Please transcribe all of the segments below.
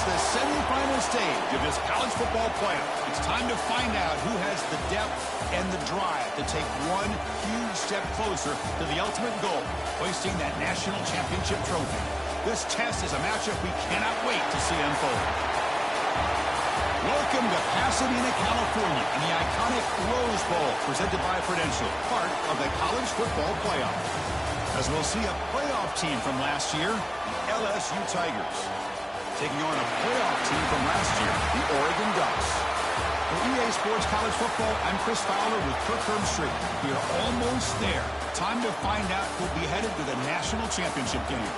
the semifinal stage of this college football playoff. It's time to find out who has the depth and the drive to take one huge step closer to the ultimate goal, hoisting that national championship trophy. This test is a matchup we cannot wait to see unfold. Welcome to Pasadena, California, and the iconic Rose Bowl, presented by Prudential, part of the college football playoff. As we'll see a playoff team from last year, the LSU Tigers, taking on a playoff team from last year, the Oregon Ducks. For EA Sports College Football, I'm Chris Fowler with Kirk Herbstreit. We are almost there. Time to find out who'll be headed to the national championship game.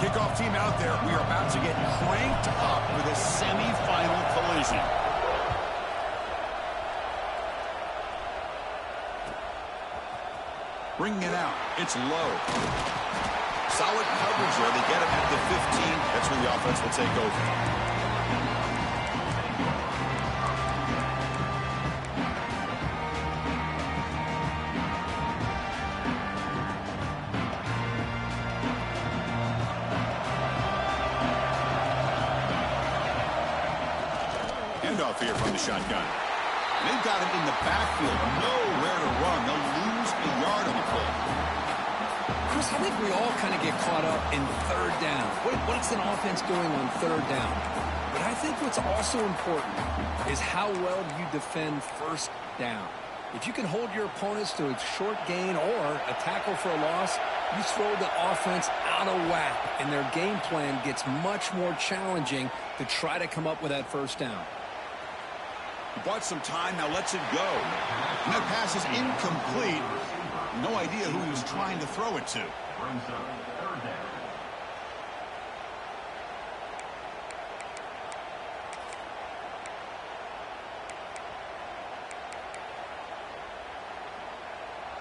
Kickoff team out there. We are about to get cranked up with a semifinal collision. Bringing it out. It's low. Solid coverage there. They get him at the 15. That's where the offense will take over. Off here from the shotgun. They've got him in the backfield. Nowhere to run. They'll lose a yard on the play. Chris, I think we all kind of get caught up in third down. What's an offense doing on third down? But I think what's also important is how well you defend first down. If you can hold your opponents to a short gain or a tackle for a loss, you throw the offense out of whack, and their game plan gets much more challenging to try to come up with that first down. He bought some time, now lets it go. And that pass is incomplete. No idea who he was trying to throw it to.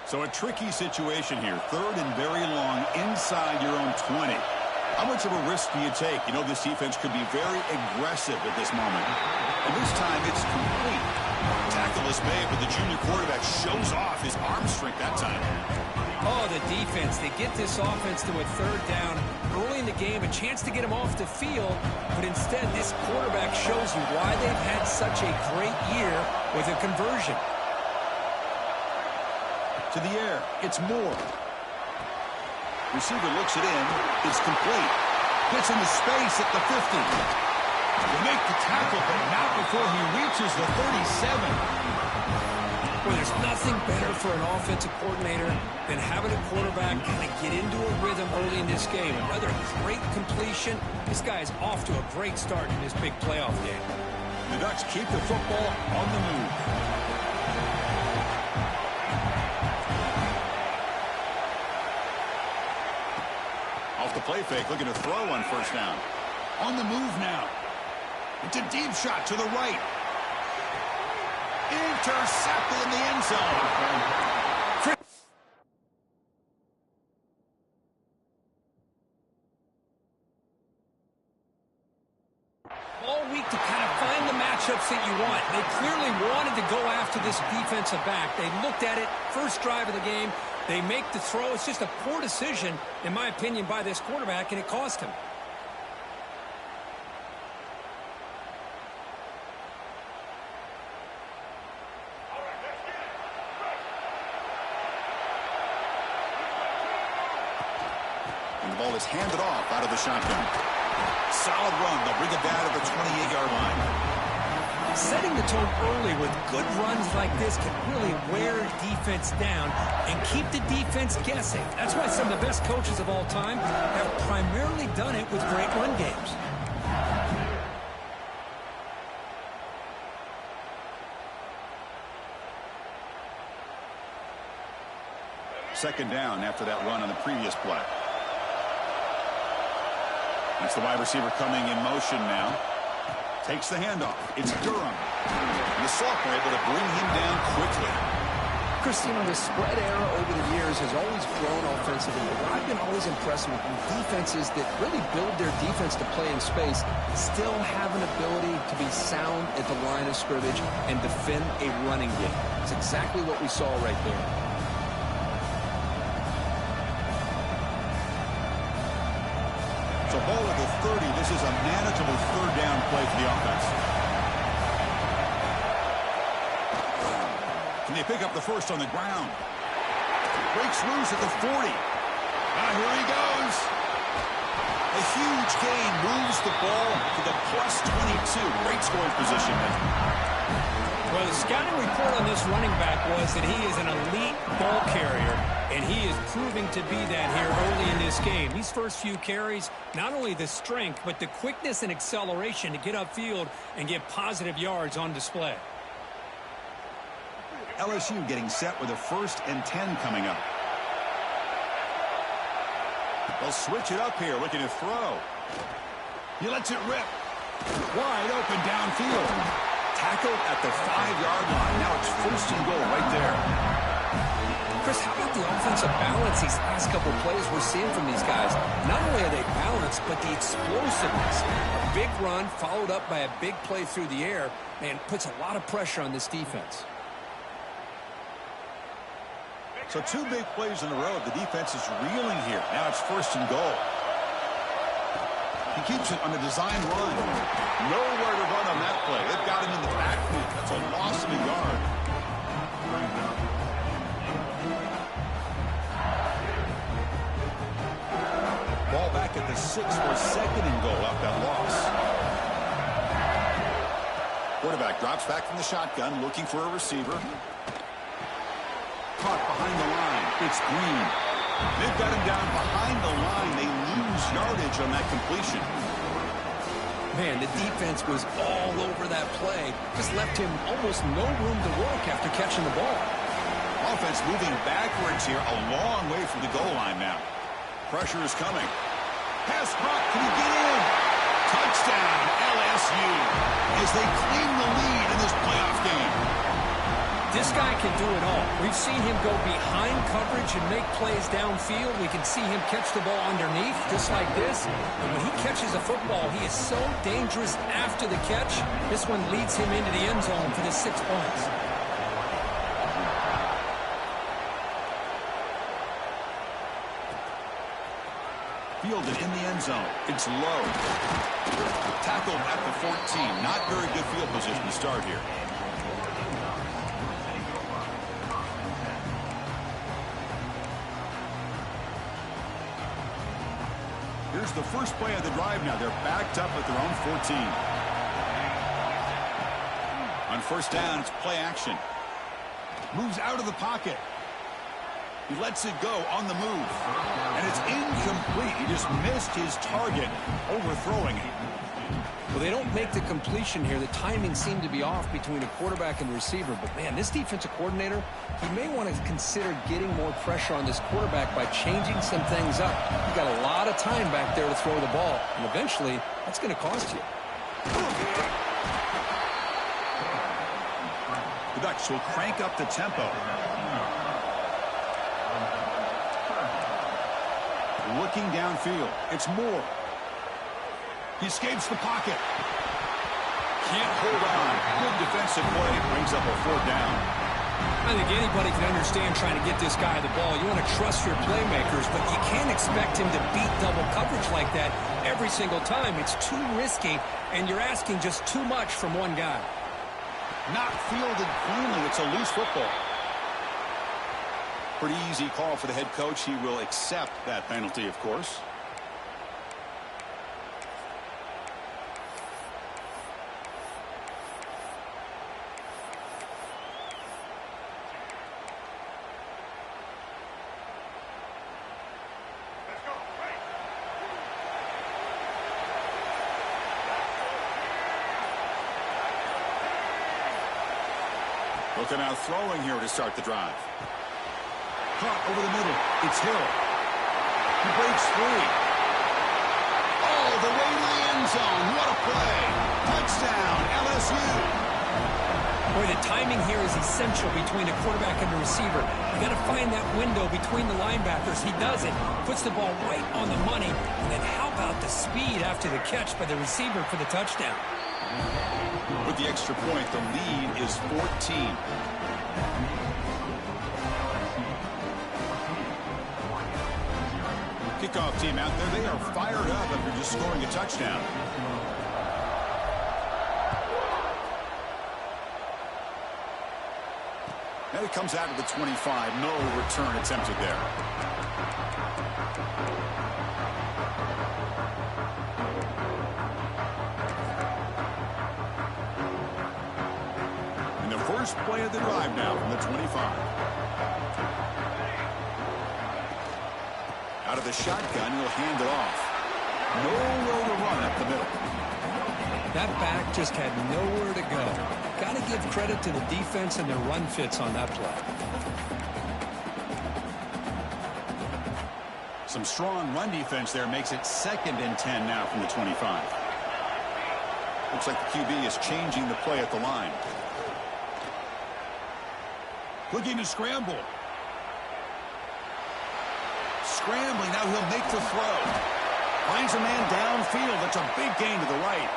So a tricky situation here. Third and very long inside your own 20. How much of a risk do you take? You know, this defense could be very aggressive at this moment. And this time it's complete. Tackle is made, but the junior quarterback shows off his arm strength that time. Oh, the defense. They get this offense to a third down early in the game, a chance to get him off the field, but instead this quarterback shows you why they've had such a great year with a conversion. To the air, it's Moore. Receiver looks it in. It's complete. Gets into space at the 50. They make the tackle, but not before he reaches the 37. Well, there's nothing better for an offensive coordinator than having a quarterback kind of get into a rhythm early in this game. Another great completion. This guy is off to a great start in this big playoff game. The Ducks keep the football on the move. Off the play fake, looking to throw on first down. On the move now. It's a deep shot to the right. Intercepted in the end zone. All week to kind of find the matchups that you want. They clearly wanted to go after this defensive back. They looked at it, first drive of the game. They make the throw. It's just a poor decision, in my opinion, by this quarterback, and it cost him. And the ball is handed off out of the shotgun. Solid run. They'll bring it down to the 28-yard line. Setting the tone early with good runs like this can really wear defense down and keep the defense guessing. That's why some of the best coaches of all time have primarily done it with great run games. Second down after that run on the previous play. That's the wide receiver coming in motion now. Takes the handoff. It's Durham. And the sophomore able to bring him down quickly. Chris, the spread era over the years has always grown offensively, but what I've been always impressed with defenses that really build their defense to play in space still have an ability to be sound at the line of scrimmage and defend a running game. It's exactly what we saw right there. So ball at the 30. This is a manageable third down play for the offense. Can they pick up the first on the ground? Breaks loose at the 40. Here he goes. A huge gain moves the ball to the plus 22. Great scoring position. Well, the scouting report on this running back was that he is an elite ball carrier, and he is proving to be that here early in this game. These first few carries, not only the strength, but the quickness and acceleration to get upfield and get positive yards on display. LSU getting set with a 1st and 10 coming up. They'll switch it up here, looking to throw. He lets it rip. Wide open downfield. Tackled at the 5-yard line. Now it's 1st and goal right there. Chris, how about the offensive balance these last couple plays we're seeing from these guys? Not only are they balanced, but the explosiveness. A big run followed up by a big play through the air, and puts a lot of pressure on this defense. So 2 big plays in a row. The defense is reeling here. Now it's 1st and goal. He keeps it on a design run. Nowhere to run on that play. They've got him in the backfield. That's a loss of a yard. Ball back at the 6 for 2nd and goal off that loss. Quarterback drops back from the shotgun, looking for a receiver. Caught behind the line. It's Green. They've got him down behind the line. They lose yardage on that completion. Man, the defense was all over that play. Just left him almost no room to work after catching the ball. Offense moving backwards here, a long way from the goal line now. Pressure is coming. Pass caught. Can he get in? Touchdown, LSU, as they claim the lead in this playoff game. This guy can do it all. We've seen him go behind coverage and make plays downfield. We can see him catch the ball underneath, just like this. And when he catches a football, he is so dangerous after the catch. This one leads him into the end zone for the 6 points. Fielded in the end zone. It's low. Tackled at the 14. Not very good field position to start here. Here's the first play of the drive now. They're backed up at their own 14. On 1st down, it's play action. Moves out of the pocket. He lets it go on the move. And it's incomplete. He just missed his target, overthrowing it. Well, they don't make the completion here. The timing seemed to be off between a quarterback and the receiver. But, man, this defensive coordinator, he may want to consider getting more pressure on this quarterback by changing some things up. You've got a lot of time back there to throw the ball. And eventually, that's going to cost you. The Ducks will crank up the tempo. Looking downfield. It's Moore. He escapes the pocket. Can't hold on. Good defensive play. Brings up a 4th down. I think anybody can understand trying to get this guy the ball. You want to trust your playmakers, but you can't expect him to beat double coverage like that every single time. It's too risky, and you're asking just too much from one guy. Not fielded cleanly. It's a loose football. Pretty easy call for the head coach. He will accept that penalty, of course. Looking out throwing here to start the drive. Caught over the middle. It's Hill. He breaks free. All the zone. What a play. Touchdown, LSU. Boy, the timing here is essential between the quarterback and the receiver. You got to find that window between the linebackers. He does it, puts the ball right on the money, and then how about the speed after the catch by the receiver for the touchdown? With the extra point, the lead is 14. Kickoff team out there. They are fired up after just scoring a touchdown. And it comes out to the 25. No return attempted there. And the first play of the drive now from the 25. Out of the shotgun, he'll hand it off. Nowhere to run up the middle. That back just had nowhere to go. Got to give credit to the defense and their run fits on that play. Some strong run defense there makes it 2nd and 10 now from the 25. Looks like the QB is changing the play at the line. Looking to scramble. Scrambling, now he'll make the throw. Finds a man downfield. That's a big gain to the right.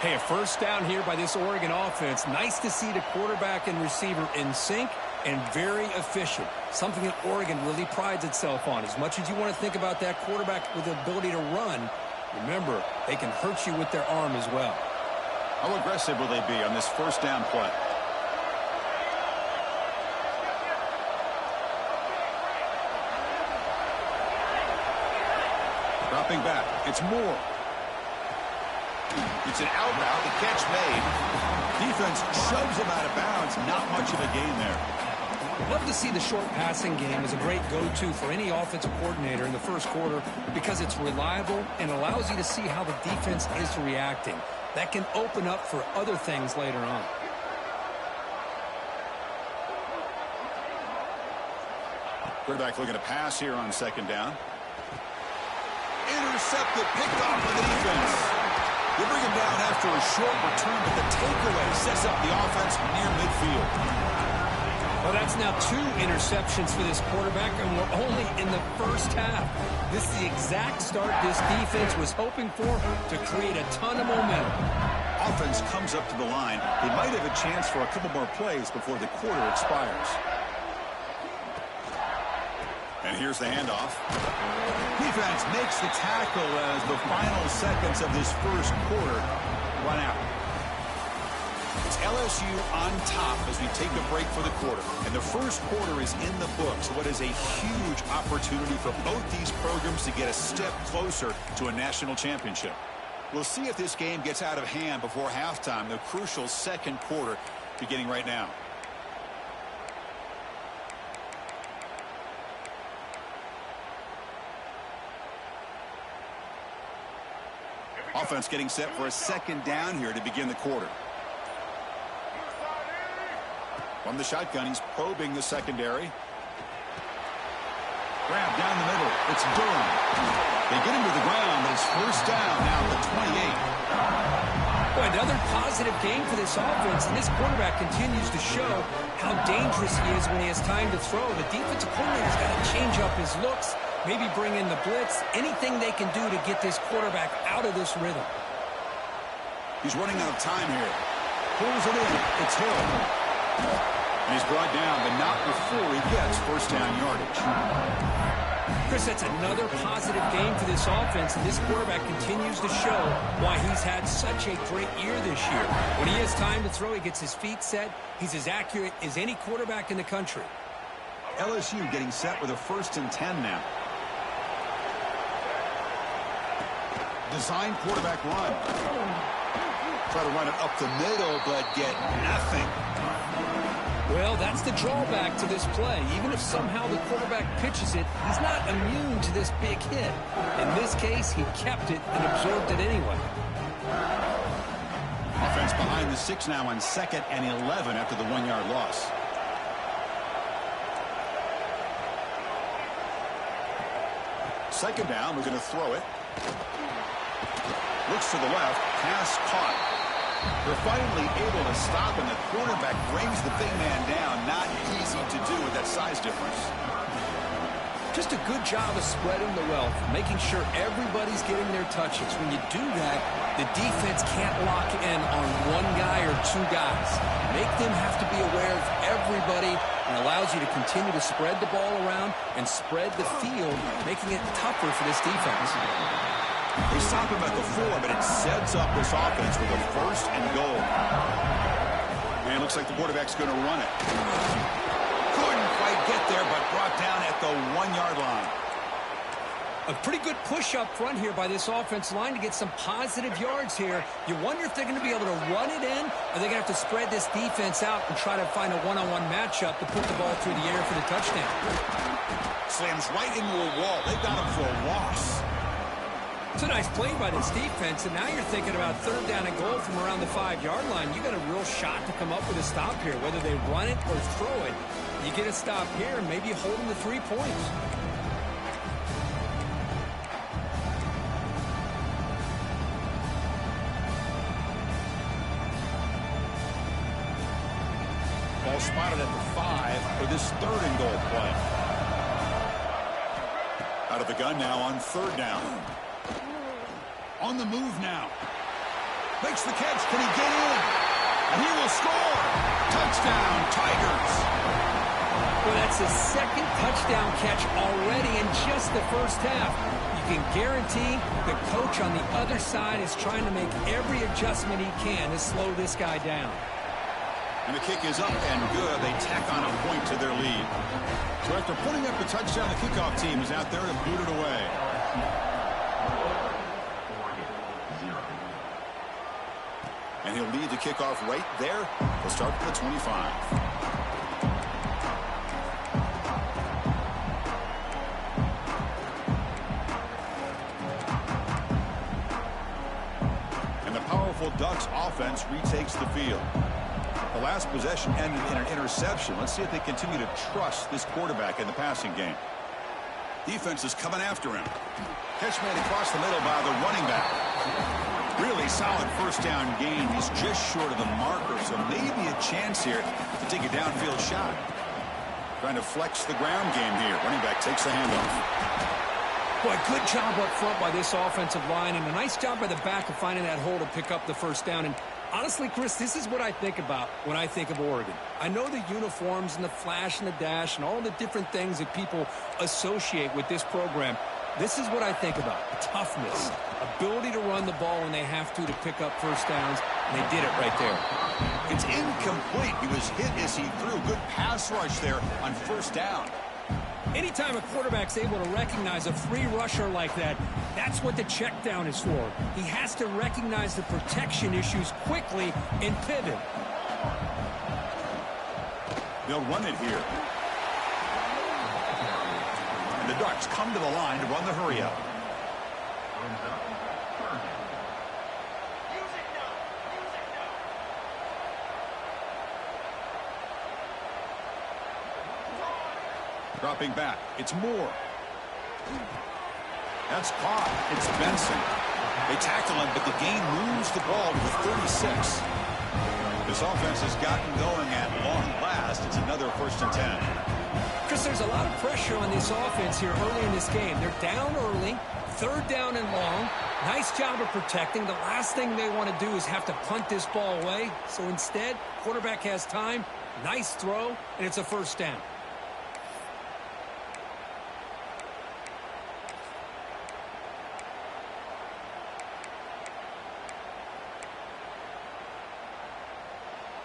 Hey, a first down here by this Oregon offense. Nice to see the quarterback and receiver in sync and very efficient. Something that Oregon really prides itself on. As much as you want to think about that quarterback with the ability to run, remember, they can hurt you with their arm as well. How aggressive will they be on this first down play? Dropping back. It's Moore. It's an out route. The catch made. Defense shoves him out of bounds. Not much of a gain there. Love to see the short passing game as a great go-to for any offensive coordinator in the first quarter because it's reliable and allows you to see how the defense is reacting. That can open up for other things later on. Quarterback looking to pass here on 2nd down. Intercepted, picked off by the defense. They bring him down after a short return, but the takeaway sets up the offense near midfield. Well, that's now 2 interceptions for this quarterback, and we're only in the first half. This is the exact start this defense was hoping for to create a ton of momentum. Offense comes up to the line. They might have a chance for a couple more plays before the quarter expires. And here's the handoff. Defense makes the tackle as the final seconds of this first quarter run out. It's LSU on top as we take a break for the quarter. And the first quarter is in the books. What is a huge opportunity for both these programs to get a step closer to a national championship. We'll see if this game gets out of hand before halftime, the crucial second quarter beginning right now. Offense getting set for a 2nd down here to begin the quarter. From the shotgun, he's probing the secondary. Grab down the middle. It's Durham. They get him to the ground, but it's first down now at the 28. Boy, another positive game for this offense, and this quarterback continues to show how dangerous he is when he has time to throw. The defensive coordinator's got to change up his looks, maybe bring in the blitz, anything they can do to get this quarterback out of this rhythm. He's running out of time here. Pulls it in. It's Hill. And he's brought down, but not before he gets first down yardage. Chris, that's another positive game for this offense, and this quarterback continues to show why he's had such a great year this year. When he has time to throw, he gets his feet set. He's as accurate as any quarterback in the country. LSU getting set with a 1st and 10 now. Design quarterback run. Try to run it up the middle, but get nothing. Well, that's the drawback to this play. Even if somehow the quarterback pitches it, he's not immune to this big hit. In this case, he kept it and absorbed it anyway. Offense behind the 6 now on 2nd and 11 after the 1-yard loss. Second down, we're going to throw it. looks to the left. Pass caught. They're finally able to stop, and the quarterback brings the big man down. Not easy to do with that size difference. Just a good job of spreading the wealth, making sure everybody's getting their touches. When you do that, the defense can't lock in on one guy or two guys. Make them have to be aware of everybody, and allows you to continue to spread the ball around and spread the field, making it tougher for this defense. They stop him at the 4, but it sets up this offense with a 1st and goal. And it looks like the quarterback's going to run it. Couldn't quite get there, but brought down at the 1-yard line. A pretty good push up front here by this offense line to get some positive yards here. You wonder if they're going to be able to run it in, or they're going to have to spread this defense out and try to find a one-on-one matchup to put the ball through the air for the touchdown. Slams right into a wall. They got him for a loss. It's a nice play by this defense, and now you're thinking about 3rd down and goal from around the 5-yard line. You got a real shot to come up with a stop here, whether they run it or throw it. You get a stop here and maybe holding the 3 points. Ball spotted at the 5 for this 3rd and goal play. Out of the gun now on 3rd down. On the move now. Makes the catch. Can he get in? And he will score. Touchdown, Tigers. Well, that's his 2nd touchdown catch already in just the 1st half. You can guarantee the coach on the other side is trying to make every adjustment he can to slow this guy down. And the kick is up and good. They tack on a point to their lead. So after putting up the touchdown, the kickoff team is out there to boot it away. And he'll lead the kickoff right there. He'll start at the 25. And the powerful Ducks offense retakes the field. The last possession ended in an interception. Let's see if they continue to trust this quarterback in the passing game. Defense is coming after him. Catch made across the middle by the running back. Really solid 1st down gain. He's just short of the marker, so maybe a chance here to take a downfield shot. Trying to flex the ground game here. Running back takes the handoff. Boy, good job up front by this offensive line, and a nice job by the back of finding that hole to pick up the 1st down. And honestly, Chris, this is what I think about when I think of Oregon. I know the uniforms and the flash and the dash and all the different things that people associate with this program. This is what I think about. Toughness, ability to run the ball when they have to pick up 1st downs, and they did it right there. It's incomplete. He was hit as he threw. Good pass rush there on 1st down. Anytime a quarterback's able to recognize a free rusher like that, that's what the check down is for. He has to recognize the protection issues quickly and pivot. They'll run it here. And the Ducks come to the line to run the hurry up. Dropping back. It's Moore. That's caught. It's Benson. They tackle him, but the gain moves the ball to the 36. This offense has gotten going at long last. It's another 1st and 10. Chris, there's a lot of pressure on this offense here early in this game. They're down early, 3rd down and long. Nice job of protecting. The last thing they want to do is have to punt this ball away. So instead, quarterback has time, nice throw, and it's a 1st down.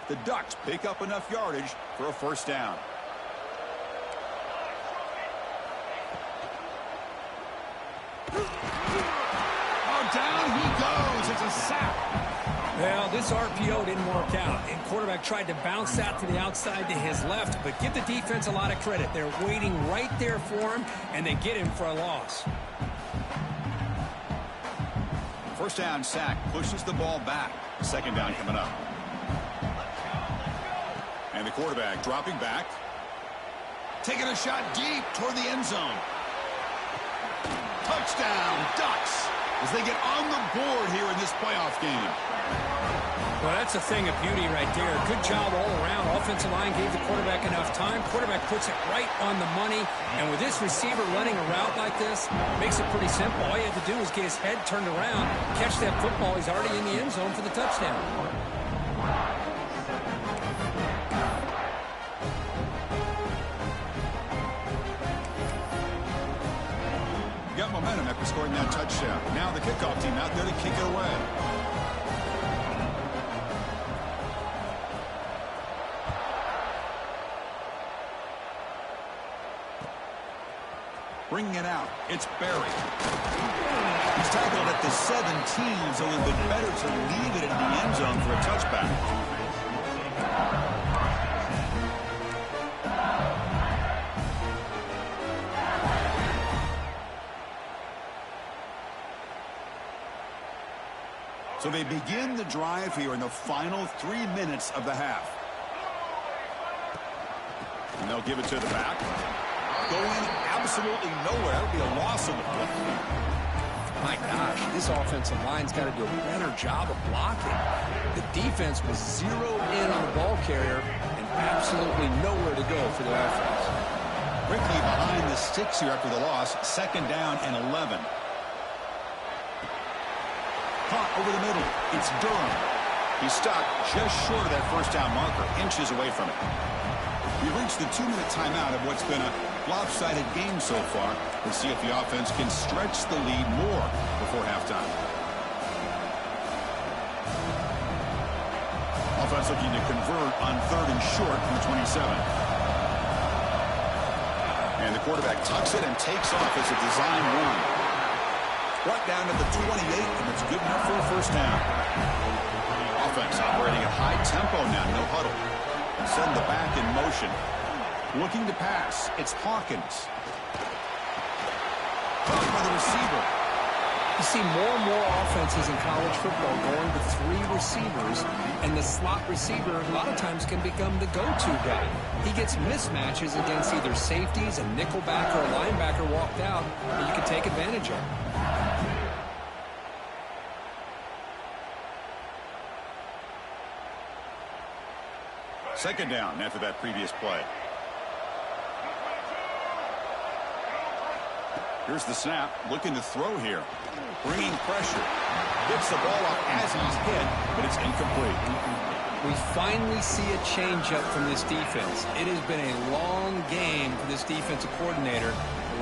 The Ducks pick up enough yardage for a 1st down. Oh, down he goes. It's a sack. Well, this RPO didn't work out, and quarterback tried to bounce out to the outside to his left, but give the defense a lot of credit. They're waiting right there for him, and they get him for a loss. 1st down sack pushes the ball back. 2nd down coming up. And the quarterback dropping back. Taking a shot deep toward the end zone. Touchdown, Ducks. as they get on the board here in this playoff game. Well, that's a thing of beauty right there. Good job all around. Offensive line gave the quarterback enough time. Quarterback puts it right on the money. And with this receiver running a route like this, makes it pretty simple. All you have to do is get his head turned around, catch that football. He's already in the end zone for the touchdown. Got momentum after scoring that touchdown. Now the kickoff team out there to kick it away. Bringing it out, it's Barry. He's tackled at the 17, so it would have been better to leave it in the end zone for a touchback. So they begin the drive here in the final 3 minutes of the half. And they'll give it to the back. Going absolutely nowhere. That'll be a loss of the play. My gosh, this offensive line's got to do a better job of blocking. The defense was zeroed in on the ball carrier and absolutely nowhere to go for the offense. Quickly behind the sticks here after the loss. 2nd down and 11. Caught over the middle. It's Durham. He's stopped just short of that first down marker, inches away from it. We reached the 2-minute timeout of what's been a lopsided game so far. Let's see if the offense can stretch the lead more before halftime. Offense looking to convert on 3rd and short from the 27. And the quarterback tucks it and takes off as a design run. Brought down to the 28, and it's good enough for a first down. Offense operating at high tempo now, no huddle. Send the back in motion. Looking to pass. It's Hawkins. Caught by the receiver. You see more and more offenses in college football going to 3 receivers, and the slot receiver a lot of times can become the go-to guy. He gets mismatches against either safeties, a nickelback, or a linebacker walked out, and you can take advantage of. 2nd down after that previous play. Here's the snap, looking to throw here. Bringing pressure. Gets the ball off as he's hit, but it's incomplete. We finally see a changeup from this defense. It has been a long game for this defensive coordinator.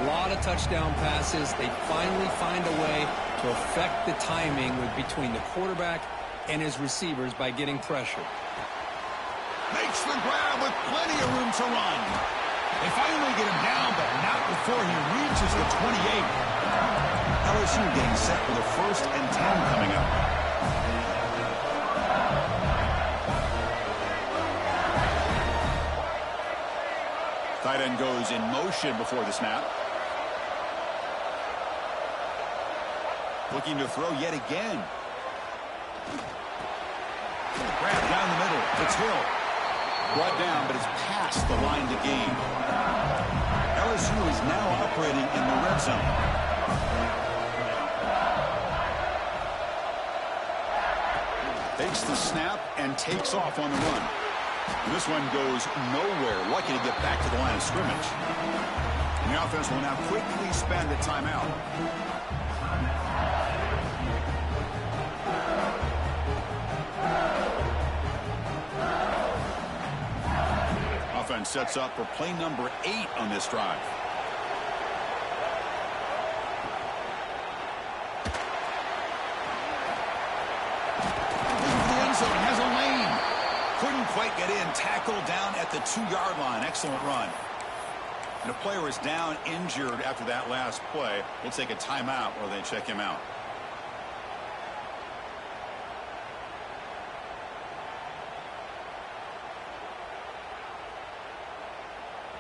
A lot of touchdown passes. They finally find a way to affect the timing between the quarterback and his receivers by getting pressure. Makes the grab with plenty of room to run. They finally get him down, but not before he reaches the 28. LSU getting set for the 1st and 10 coming up. Tight end goes in motion before the snap. Looking to throw yet again. Grab down the middle. It's Hill. Brought down, but it's past the line to gain. LSU is now operating in the red zone. Takes the snap and takes off on the run. And this one goes nowhere. Lucky to get back to the line of scrimmage. And the offense will now quickly spend a timeout. Offense sets up for play number 8 on this drive. The end zone has a lane. Couldn't quite get in. Tackled down at the 2-yard line. Excellent run. And a player is down injured after that last play. We'll take a timeout while they check him out.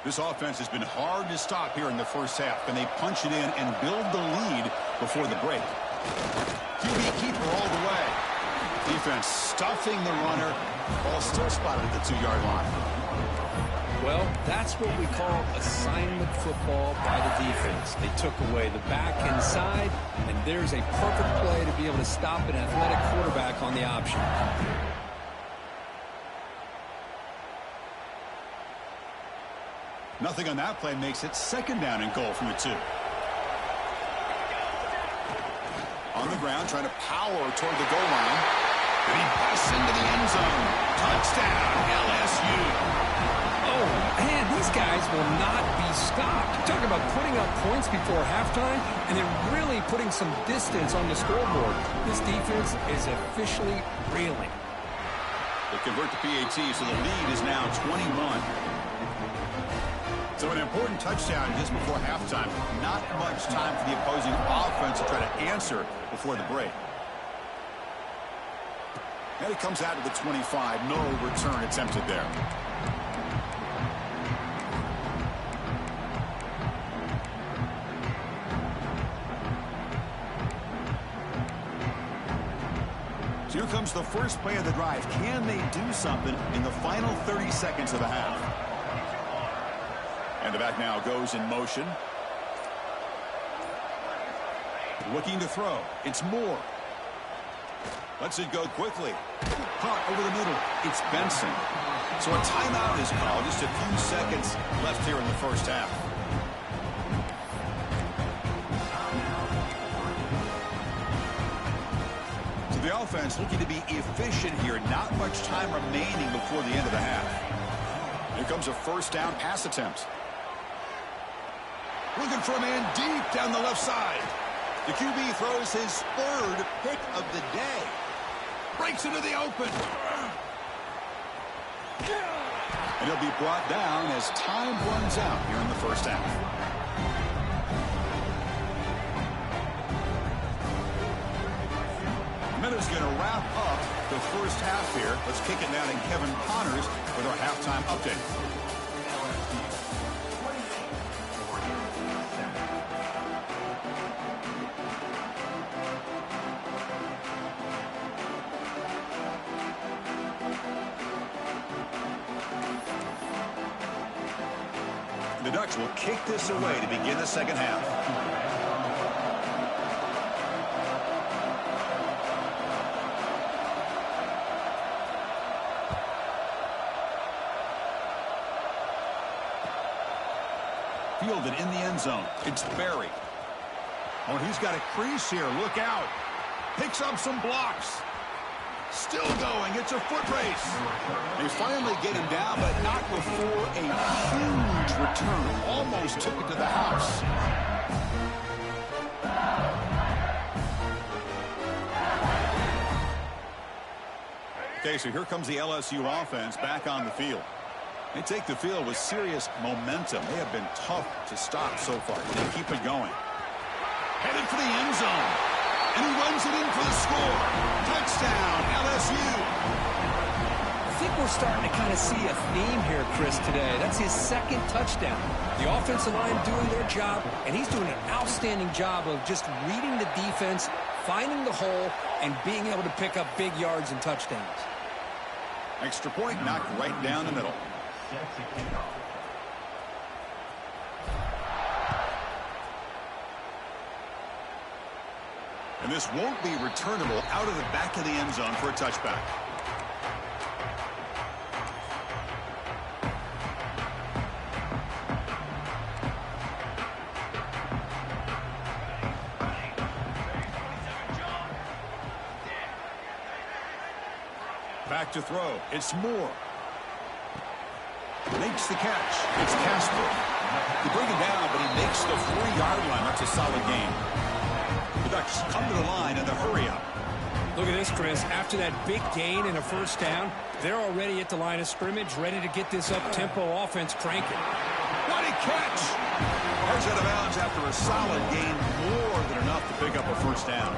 This offense has been hard to stop here in the first half. Can they punch it in and build the lead before the break? QB keeper all the way. Defense stuffing the runner. Ball still spotted at the 2-yard line. Well, that's what we call assignment football by the defense. They took away the back inside, and there's a perfect play to be able to stop an athletic quarterback on the option. Nothing on that play makes it second down and goal from the 2. On the ground, trying to power toward the goal line. And he busts into the end zone. Touchdown, LSU. Oh, man, these guys will not be stopped. Talk about putting up points before halftime, and then really putting some distance on the scoreboard. This defense is officially reeling. They convert the PAT, so the lead is now 21. So an important touchdown just before halftime. Not much time for the opposing offense to try to answer before the break. And he comes out to the 25. No return attempted there. So here comes the first play of the drive. Can they do something in the final 30 seconds of the half? And the back now goes in motion. Looking to throw. It's Moore. Lets it go quickly. Caught over the middle. It's Benson. So a timeout is called. Just a few seconds left here in the first half. So the offense looking to be efficient here. Not much time remaining before the end of the half. Here comes a first down pass attempt. Looking for a man deep down the left side. The QB throws his third pick of the day. Breaks into the open. And he'll be brought down as time runs out here in the first half. Minute's going to wrap up the first half here. Let's kick it down to Kevin Connors with our halftime update. The Ducks will kick this away to begin the second half. Fielded in the end zone. It's Barry. Oh, he's got a crease here. Look out. Picks up some blocks. Still going. It's a foot race. They finally get him down, but not before a huge return. Almost took it to the house. Okay, so here comes the LSU offense back on the field. They take the field with serious momentum. They have been tough to stop so far. They keep it going. Headed for the end zone. And he runs it in for the score. Touchdown, LSU. I think we're starting to kind of see a theme here, Chris, today. That's his second touchdown. The offensive line doing their job, and he's doing an outstanding job of just reading the defense, finding the hole, and being able to pick up big yards and touchdowns. Extra point knocked right down the middle. And this won't be returnable out of the back of the end zone for a touchback. Back to throw. It's Moore. Makes the catch. It's Casper. They bring him down, but he makes the 4-yard line. That's a solid gain. The Ducks come to the line in the hurry-up. Look at this, Chris. After that big gain and a first down, they're already at the line of scrimmage, ready to get this up-tempo offense cranking. What a catch! There's out of bounds after a solid gain, more than enough to pick up a first down.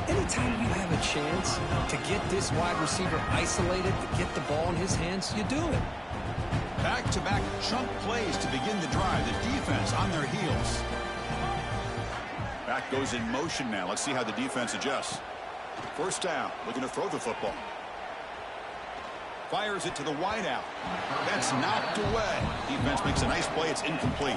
Anytime you have a chance to get this wide receiver isolated, to get the ball in his hands, you do it. Back-to-back chunk plays to begin the drive. The defense on their heels. Back goes in motion now. Let's see how the defense adjusts. First down, looking to throw the football. Fires it to the wideout. That's knocked away. Defense makes a nice play. It's incomplete.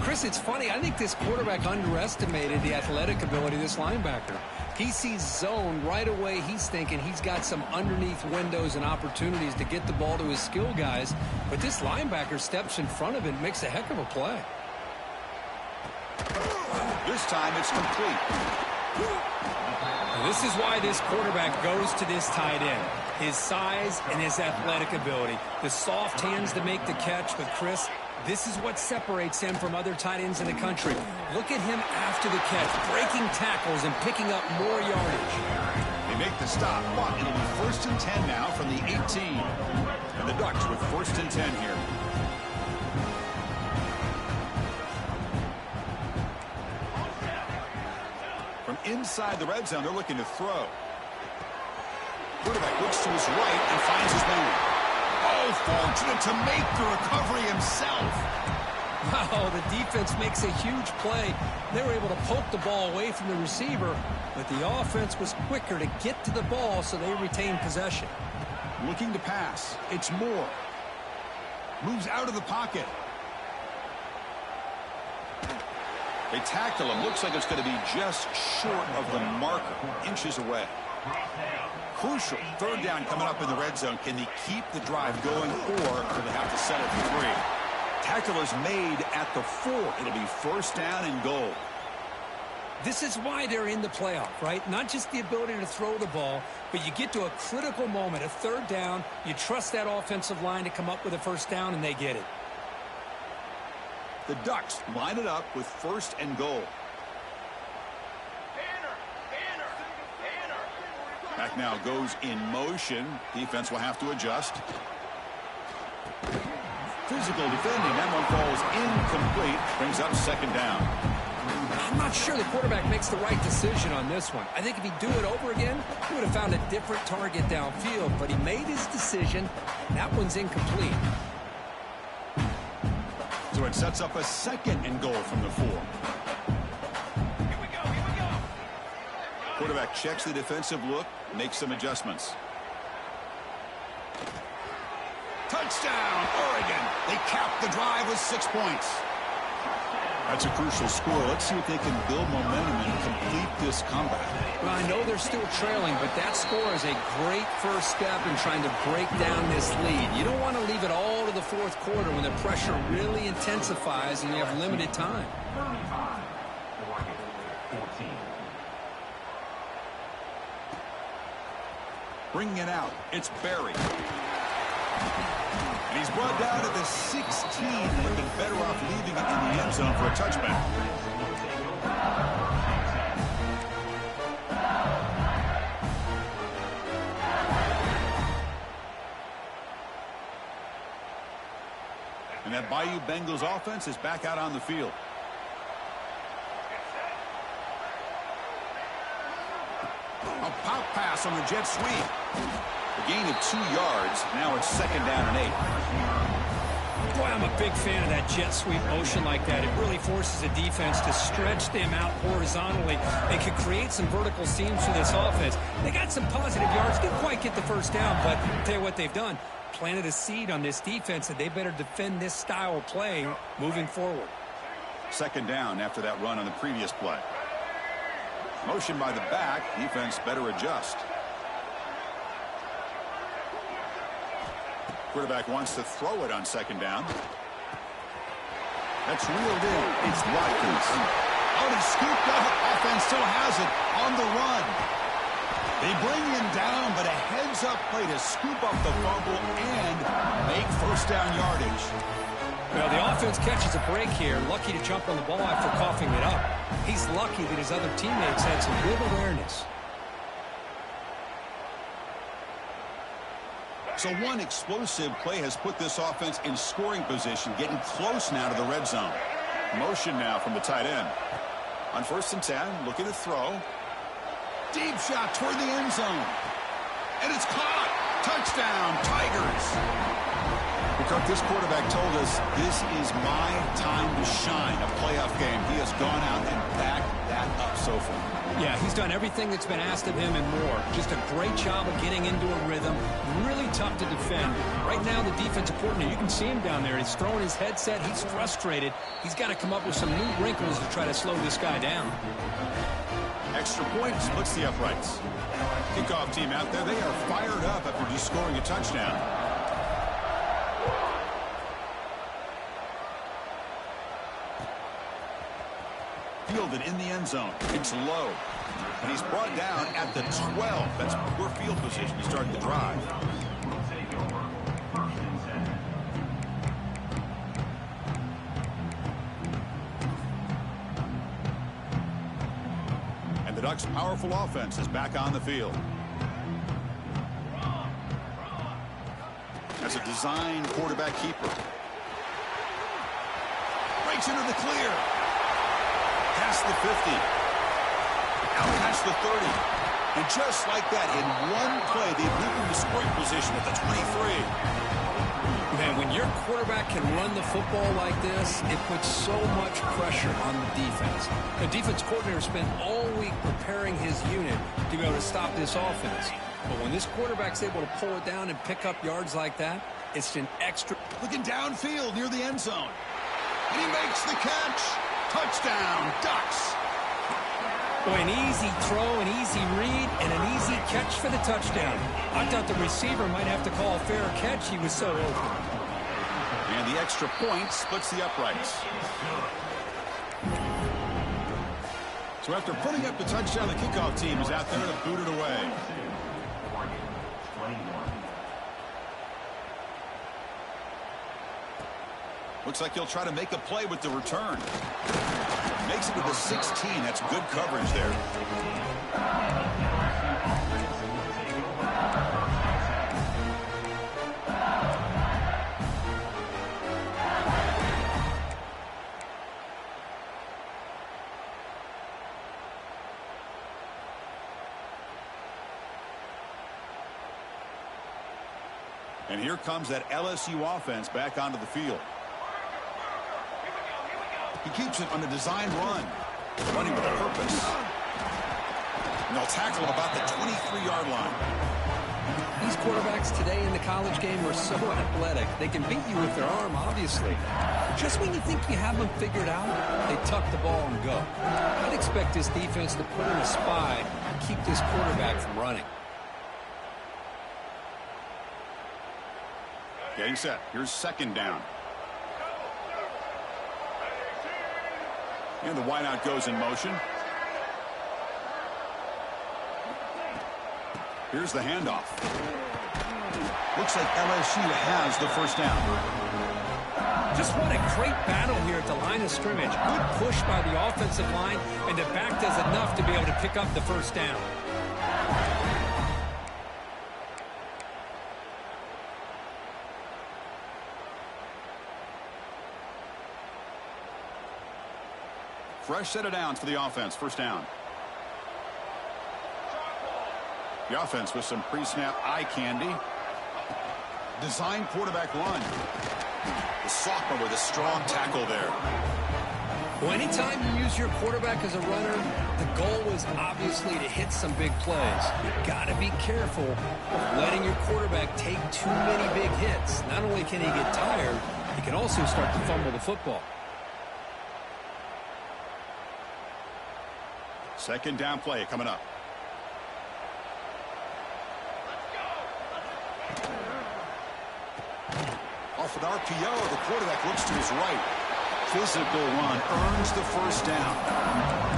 Chris, it's funny. I think this quarterback underestimated the athletic ability of this linebacker. He sees zone right away. He's thinking he's got some underneath windows and opportunities to get the ball to his skill guys. But this linebacker steps in front of it and makes a heck of a play. This time it's complete. This is why this quarterback goes to this tight end. His size and his athletic ability. The soft hands to make the catch. But, Chris, this is what separates him from other tight ends in the country. Look at him after the catch, breaking tackles and picking up more yardage. They make the stop, but it'll be 1st and 10 now from the 18. And the Ducks with 1st and 10 here. From inside the red zone, they're looking to throw. Quarterback looks to his right and finds his man. Oh, fortunate to make the recovery himself. Wow, the defense makes a huge play. They were able to poke the ball away from the receiver, but the offense was quicker to get to the ball, so they retained possession. Looking to pass. It's Moore. Moves out of the pocket. They tackle him. Looks like it's going to be just short of the marker. Inches away. Crucial. 3rd down coming up in the red zone. Can they keep the drive going, or do they have to settle for 3? Tackle is made at the 4. It'll be 1st down and goal. This is why they're in the playoff, right? Not just the ability to throw the ball, but you get to a critical moment, a 3rd down. You trust that offensive line to come up with a 1st down, and they get it. The Ducks line it up with 1st and goal. Back now goes in motion. Defense will have to adjust. Physical defending. That one falls incomplete. Brings up 2nd down. I'm not sure the quarterback makes the right decision on this one. I think if he'd do it over again, he would have found a different target downfield. But he made his decision. That one's incomplete. So it sets up a 2nd and goal from the 4. Quarterback checks the defensive look, makes some adjustments. Touchdown, Oregon. They cap the drive with 6 points. That's a crucial score. Let's see if they can build momentum and complete this comeback. Well, I know they're still trailing, but that score is a great first step in trying to break down this lead. You don't want to leave it all to the 4th quarter when the pressure really intensifies and you have limited time. Bringing it out, it's Barry. And he's brought down to the 16. They've been better off leaving it in the end zone for a touchback. And that Bayou Bengals offense is back out on the field. A pop pass on the jet sweep. A gain of 2 yards. Now it's 2nd down and 8. Boy, I'm a big fan of that jet sweep motion like that. It really forces the defense to stretch them out horizontally. It could create some vertical seams for this offense. They got some positive yards. Didn't quite get the 1st down, but I'll tell you what they've done. Planted a seed on this defense, and they better defend this style of play moving forward. 2nd down after that run on the previous play. Motion by the back. Defense better adjust. Quarterback wants to throw it on 2nd down. That's reeled in. It's Watkins. Oh, he scooped up. Offense still has it on the run. They bring him down, but a heads-up play to scoop up the fumble and make 1st down yardage. Well, the offense catches a break here. Lucky to jump on the ball after coughing it up. He's lucky that his other teammates had some good awareness. So one explosive play has put this offense in scoring position, getting close now to the red zone. Motion now from the tight end. On 1st and 10, looking to throw. Deep shot toward the end zone. And it's caught. Touchdown, Tigers. Because this quarterback told us this is my time to shine, a playoff game. He has gone out and backed that up so far. Yeah, he's done everything that's been asked of him and more. Just a great job of getting into a rhythm. Really tough to defend. Right now, the defensive coordinator, you can see him down there. He's throwing his headset. He's frustrated. He's got to come up with some new wrinkles to try to slow this guy down. Extra point splits the uprights. Kickoff team out there, they are fired up after just scoring a touchdown. Fielded in the end zone. It's low. And he's brought down at the 12. That's poor field position to start the drive. And the Ducks' powerful offense is back on the field. As a design quarterback keeper. Breaks into the clear. Past the 50. Out past the 30. And just like that, in one play, they've moved into scoring position at the 23. Man, when your quarterback can run the football like this, it puts so much pressure on the defense. The defense coordinator spent all week preparing his unit to be able to stop this offense. But when this quarterback's able to pull it down and pick up yards like that, it's an extra... Looking downfield near the end zone. And he makes the catch. Touchdown, Ducks. Boy, an easy throw, an easy read, and an easy catch for the touchdown. I thought the receiver might have to call a fair catch. He was so open. And the extra point splits the uprights. So after putting up the touchdown, the kickoff team is out there to boot it away. Looks like he'll try to make a play with the return. Makes it to the 16. That's good coverage there. And here comes that LSU offense back onto the field. He keeps it on a design run. Running with a purpose. And they'll tackle him about the 23-yard line. These quarterbacks today in the college game are so athletic. They can beat you with their arm, obviously. Just when you think you have them figured out, they tuck the ball and go. I'd expect this defense to put in a spy and keep this quarterback from running. Getting set. Here's second down. And the wideout goes in motion. Here's the handoff. Looks like LSU has the first down. Just what a great battle here at the line of scrimmage. Good push by the offensive line, and the back does enough to be able to pick up the first down. Fresh set of downs for the offense. First down. The offense with some pre-snap eye candy. Design quarterback run. The sophomore with a strong tackle there. Well, anytime you use your quarterback as a runner, the goal is obviously to hit some big plays. You've got to be careful of letting your quarterback take too many big hits. Not only can he get tired, he can also start to fumble the football. Second down play coming up. Off an RPO, the quarterback looks to his right. Physical run earns the first down.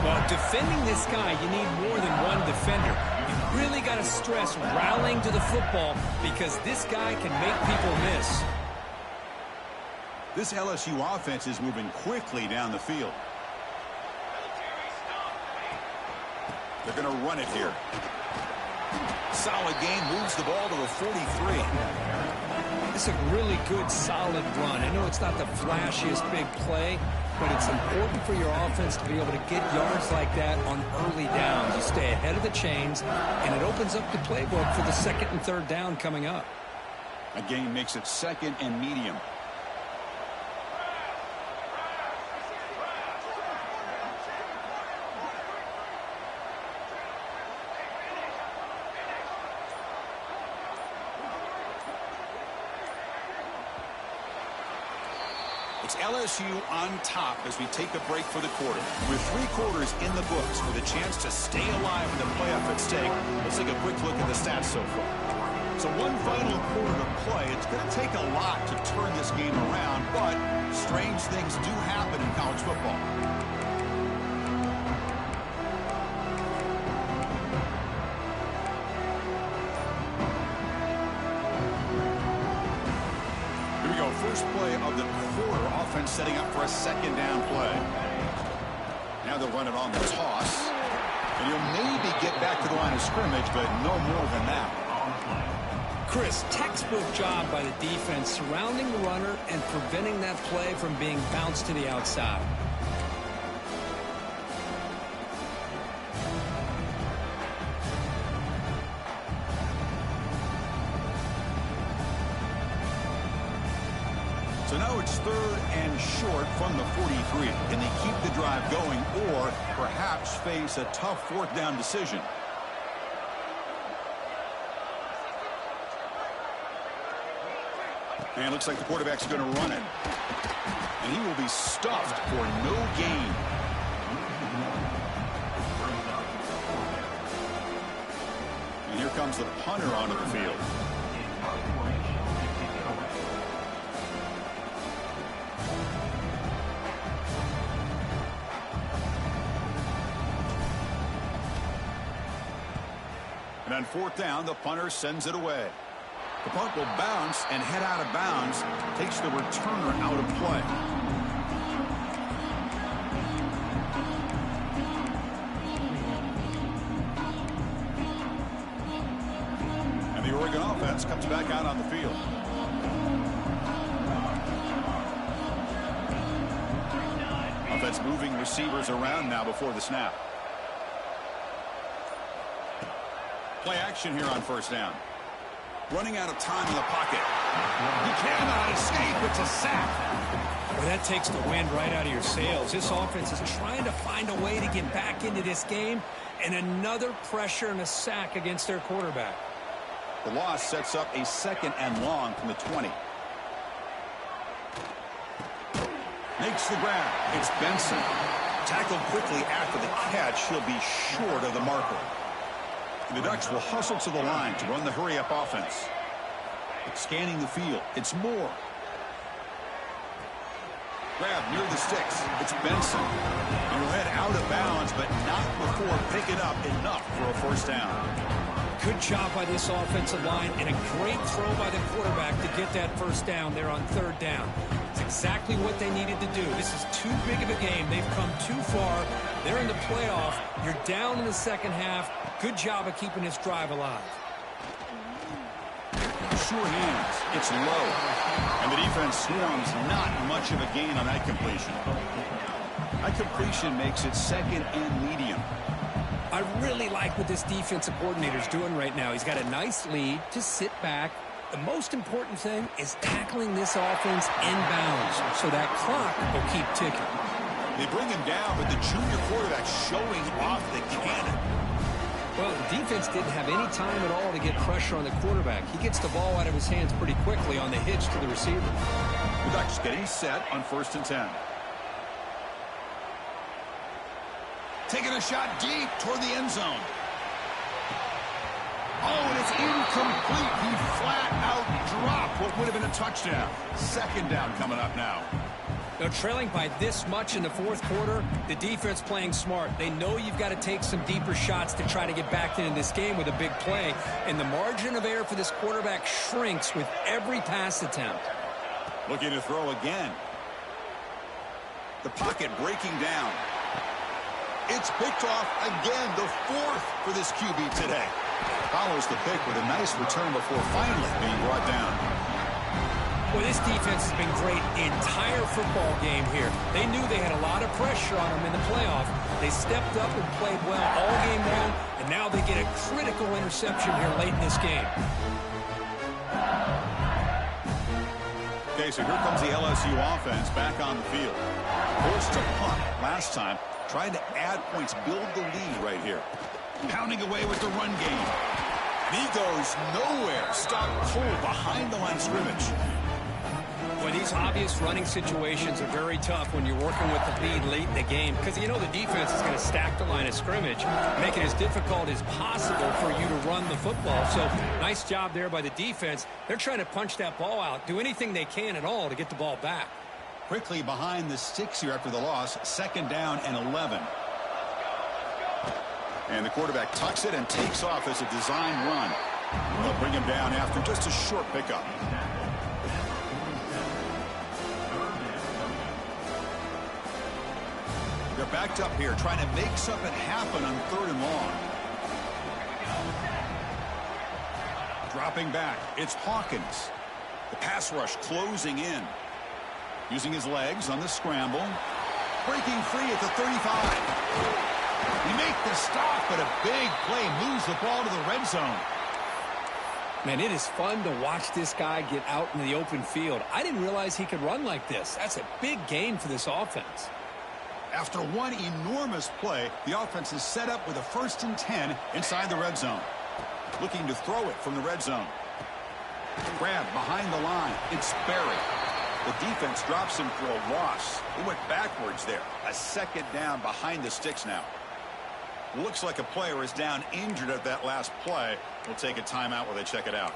Well, defending this guy, you need more than one defender. You really got to stress rallying to the football because this guy can make people miss. This LSU offense is moving quickly down the field. They're going to run it here. Solid gain, moves the ball to the 43. It's a really good, solid run. I know it's not the flashiest big play, but it's important for your offense to be able to get yards like that on early downs. You stay ahead of the chains, and it opens up the playbook for the second and third down coming up. A gain makes it second and medium. It's LSU on top as we take a break for the quarter. With 3 quarters in the books with a chance to stay alive in the playoff at stake, let's take a quick look at the stats so far. So one final quarter to play. It's going to take a lot to turn this game around, but strange things do happen in college football. Here we go. First play of the quarter. Offense setting up for a second down play. Now they'll run it on the toss. And he'll maybe get back to the line of scrimmage, but no more than that. Chris, textbook job by the defense surrounding the runner and preventing that play from being bounced to the outside. So now it's 3rd and short from the 43. Can they keep the drive going or perhaps face a tough 4th down decision? And it looks like the quarterback's going to run it. And he will be stuffed for no gain. And here comes the punter onto the field. And on 4th down, the punter sends it away. The punt will bounce and head out of bounds. Takes the returner out of play. And the Oregon offense comes back out on the field. Offense moving receivers around now before the snap. Play action here on 1st down. Running out of time in the pocket. He cannot escape. It's a sack. Well, that takes the wind right out of your sails. This offense is trying to find a way to get back into this game, and another pressure and a sack against their quarterback. The loss sets up a 2nd and long from the 20. Makes the grab. It's Benson. Tackled quickly after the catch. He'll be short of the marker. The Ducks will hustle to the line to run the hurry-up offense. Scanning the field. It's Moore. Grab near the sticks. It's Benson. And he'll head out of bounds, but not before picking up enough for a 1st down. Good job by this offensive line and a great throw by the quarterback to get that 1st down there on 3rd down. It's exactly what they needed to do. This is too big of a game. They've come too far. They're in the playoff. You're down in the 2nd half. Good job of keeping this drive alive. Sure hands. It's low. And the defense swarms not much of a gain on that completion. That completion makes it 2nd and medium. I really like what this defensive coordinator's doing right now. He's got a nice lead to sit back. The most important thing is tackling this offense inbounds so that clock will keep ticking. They bring him down, but the junior quarterback showing off the cannon. Well, the defense didn't have any time at all to get pressure on the quarterback. He gets the ball out of his hands pretty quickly on the hitch to the receiver. The Ducks getting set on 1st and 10. Taking a shot deep toward the end zone. Oh, and it's incomplete. He flat out dropped what would have been a touchdown. 2nd down coming up now. Now, trailing by this much in the 4th quarter, the defense playing smart. They know you've got to take some deeper shots to try to get back into this game with a big play. And the margin of error for this quarterback shrinks with every pass attempt. Looking to throw again. The pocket breaking down. It's picked off again, the 4th for this QB today. Follows the pick with a nice return before finally being brought down. Well, this defense has been great the entire football game here. They knew they had a lot of pressure on them in the playoff. They stepped up and played well all game long, and now they get a critical interception here late in this game. Okay, so here comes the LSU offense back on the field. Forced to punt last time. Trying to add points, build the lead right here. Pounding away with the run game. And he goes nowhere. Stopped cold behind the line of scrimmage. Well, these obvious running situations are very tough when you're working with the lead late in the game because you know the defense is going to stack the line of scrimmage, make it as difficult as possible for you to run the football. So nice job there by the defense. They're trying to punch that ball out, do anything they can at all to get the ball back. Quickly behind the sticks here after the loss, 2nd down and 11. And the quarterback tucks it and takes off as a design run. They'll bring him down after just a short pickup. They're backed up here, trying to make something happen on 3rd and long. Dropping back, it's Hawkins. The pass rush closing in. Using his legs on the scramble. Breaking free at the 35. We make the stop, but a big play moves the ball to the red zone. Man, it is fun to watch this guy get out in the open field. I didn't realize he could run like this. That's a big gain for this offense. After one enormous play, the offense is set up with a 1st and 10 inside the red zone. Looking to throw it from the red zone. Grab behind the line. It's Berry. The defense drops him for a loss. It went backwards there. A 2nd down behind the sticks now. Looks like a player is down injured at that last play. We'll take a timeout while they check it out.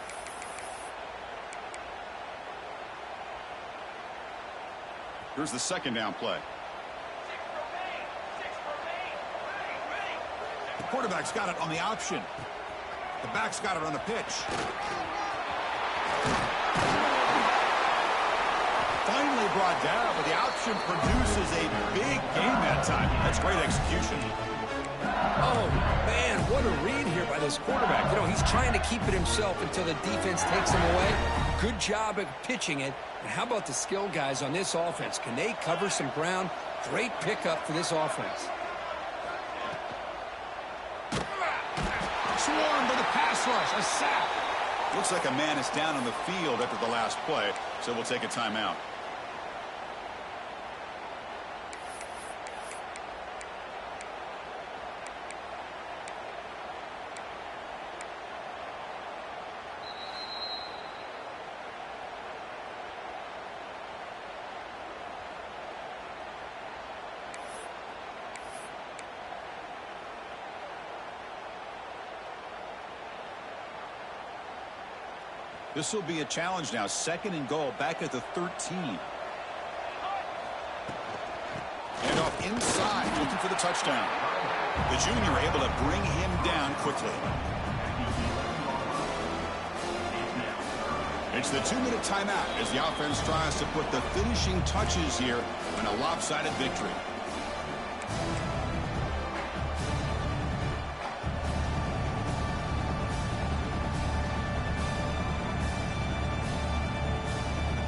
Here's the 2nd down play. The quarterback's got it on the option. The back's got it on the pitch. Finally brought down, but the option produces a big gain that time. That's great execution. Oh, man, what a read here by this quarterback. You know, he's trying to keep it himself until the defense takes him away. Good job at pitching it. And how about the skill guys on this offense? Can they cover some ground? Great pickup for this offense. Swarmed by the pass rush, a sack. Looks like a man is down on the field after the last play, so we'll take a timeout. This will be a challenge now. 2nd and goal back at the 13. And off inside, looking for the touchdown. The junior able to bring him down quickly. It's the 2-minute timeout as the offense tries to put the finishing touches here on a lopsided victory.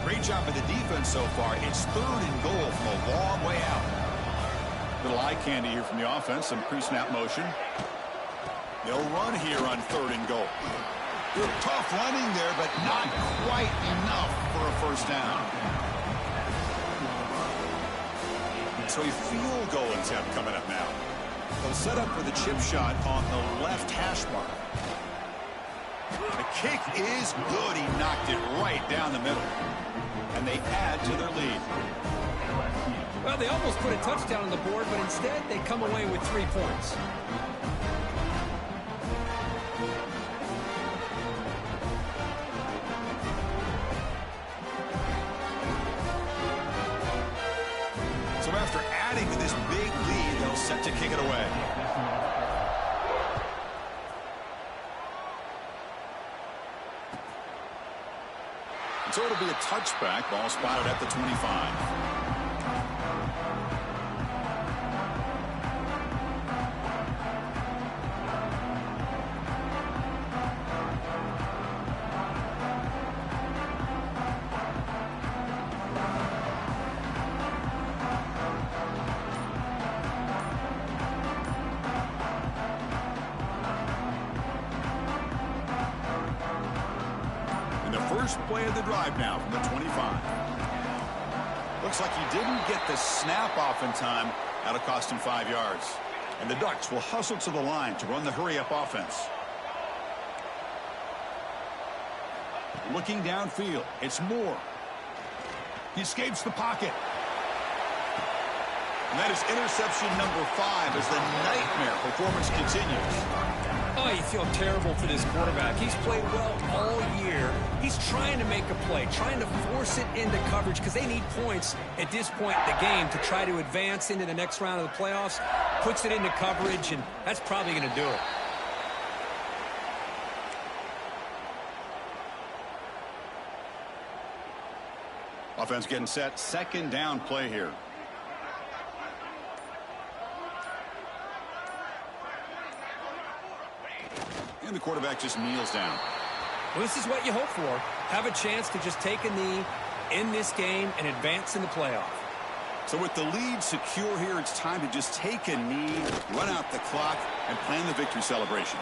Great job by the defense so far. It's 3rd and goal from a long way out. Little eye candy here from the offense. Some pre-snap motion. They'll run here on 3rd and goal. Good tough running there, but not quite enough for a 1st down. So a field goal attempt coming up now. They'll set up for the chip shot on the left hash mark. The kick is good. He knocked it right down the middle. And they add to their lead. Well, they almost put a touchdown on the board, but instead they come away with 3 points. So after adding to this big lead, they'll set to kick it away. So it'll be a touchback. Ball spotted at the 25. First play of the drive now from the 25. Looks like he didn't get the snap off in time. That'll cost him 5 yards. And the Ducks will hustle to the line to run the hurry-up offense. Looking downfield, it's Moore. He escapes the pocket. And that is interception number 5 as the nightmare performance continues. Oh, you feel terrible for this quarterback. He's played well all year. He's trying to make a play, trying to force it into coverage because they need points at this point in the game to try to advance into the next round of the playoffs. Puts it into coverage, and that's probably going to do it. Offense getting set. Second down play here. And the quarterback just kneels down. Well, this is what you hope for. Have a chance to just take a knee in this game and advance in the playoff. So with the lead secure here, it's time to just take a knee, run out the clock, and plan the victory celebration.